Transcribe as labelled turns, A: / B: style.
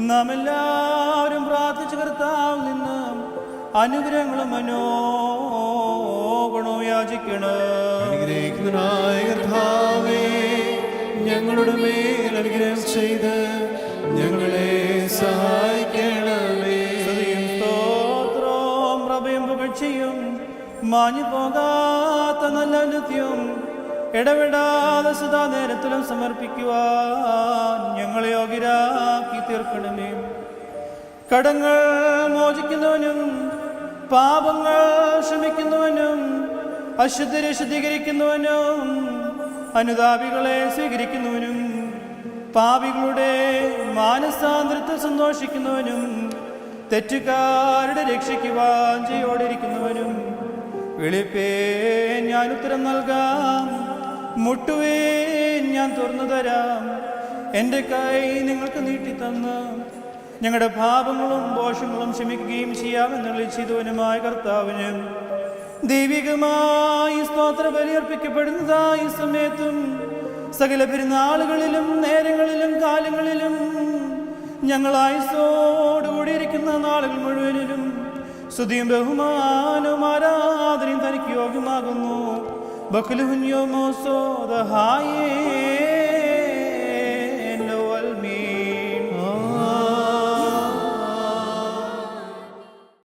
A: നാം എല്ലാവരും പ്രാർത്ഥിച്ച കർത്താവിൽ നിന്ന് അനുഗ്രഹങ്ങളും മനോഗുണവും യാചിക്കണം.
B: അനുഗ്രഹിക്കുന്നതിനായ കർത്താവേ, ഞങ്ങളുടെ മേൽ അനുഗ്രഹം ചെയ്ത് ഞങ്ങളെ സഹായിക്കണമേ.
A: സ്തോത്രവും പ്രഭയും പുകഴ്ചയും മാഞ്ഞു പോകാത്ത നല്ല നിത്യം ഇടവിടാതെ സദാ നേരത്തിലും സമർപ്പിക്കുവാൻ ഞങ്ങളെ യോഗ്യരാക്കി തീർക്കണമേ. കടങ്ങൾ മോചിക്കുന്നവനും പാപങ്ങൾ ക്ഷമിക്കുന്നവനും അശുദ്ധരെ ശുദ്ധീകരിക്കുന്നവനും അനുതാപികളെ സ്വീകരിക്കുന്നവനും പാപികളുടെ മാനസാന്തരത്തെ സന്തോഷിക്കുന്നവനും തെറ്റുകാരുടെ രക്ഷിക്കുവാൻ ചെയ്യോടിരിക്കുന്നവനും വിളിപ്പേ ഞാൻ ഉത്തരം നൽകാം, മുട്ടുവേ ഞാൻ തുറന്നു തരാം. എൻ്റെ കൈ നിങ്ങൾക്ക് നീട്ടിത്തന്ന് ഞങ്ങളുടെ പാപങ്ങളും ദോഷങ്ങളും ക്ഷമിക്കുകയും ചെയ്യാമെന്നുള്ള ചെയ്തവനുമായ കർത്താവിന് ദൈവികമായി സ്തോത്ര ബലിയർപ്പിക്കപ്പെടുന്നതായ സമയത്തും സകല പെരുന്നാളുകളിലും നേരങ്ങളിലും കാലങ്ങളിലും ഞങ്ങൾ ആയുസ്സോടുകൂടിയിരിക്കുന്ന നാളുകൾ മുഴുവനിലും സ്തുതിയും ബഹുമാനവും ആരാധനയും തനിക്ക് യോഗ്യമാകുന്നു. ബക്കലുഹുന്യോ മോസോ ദഹായേ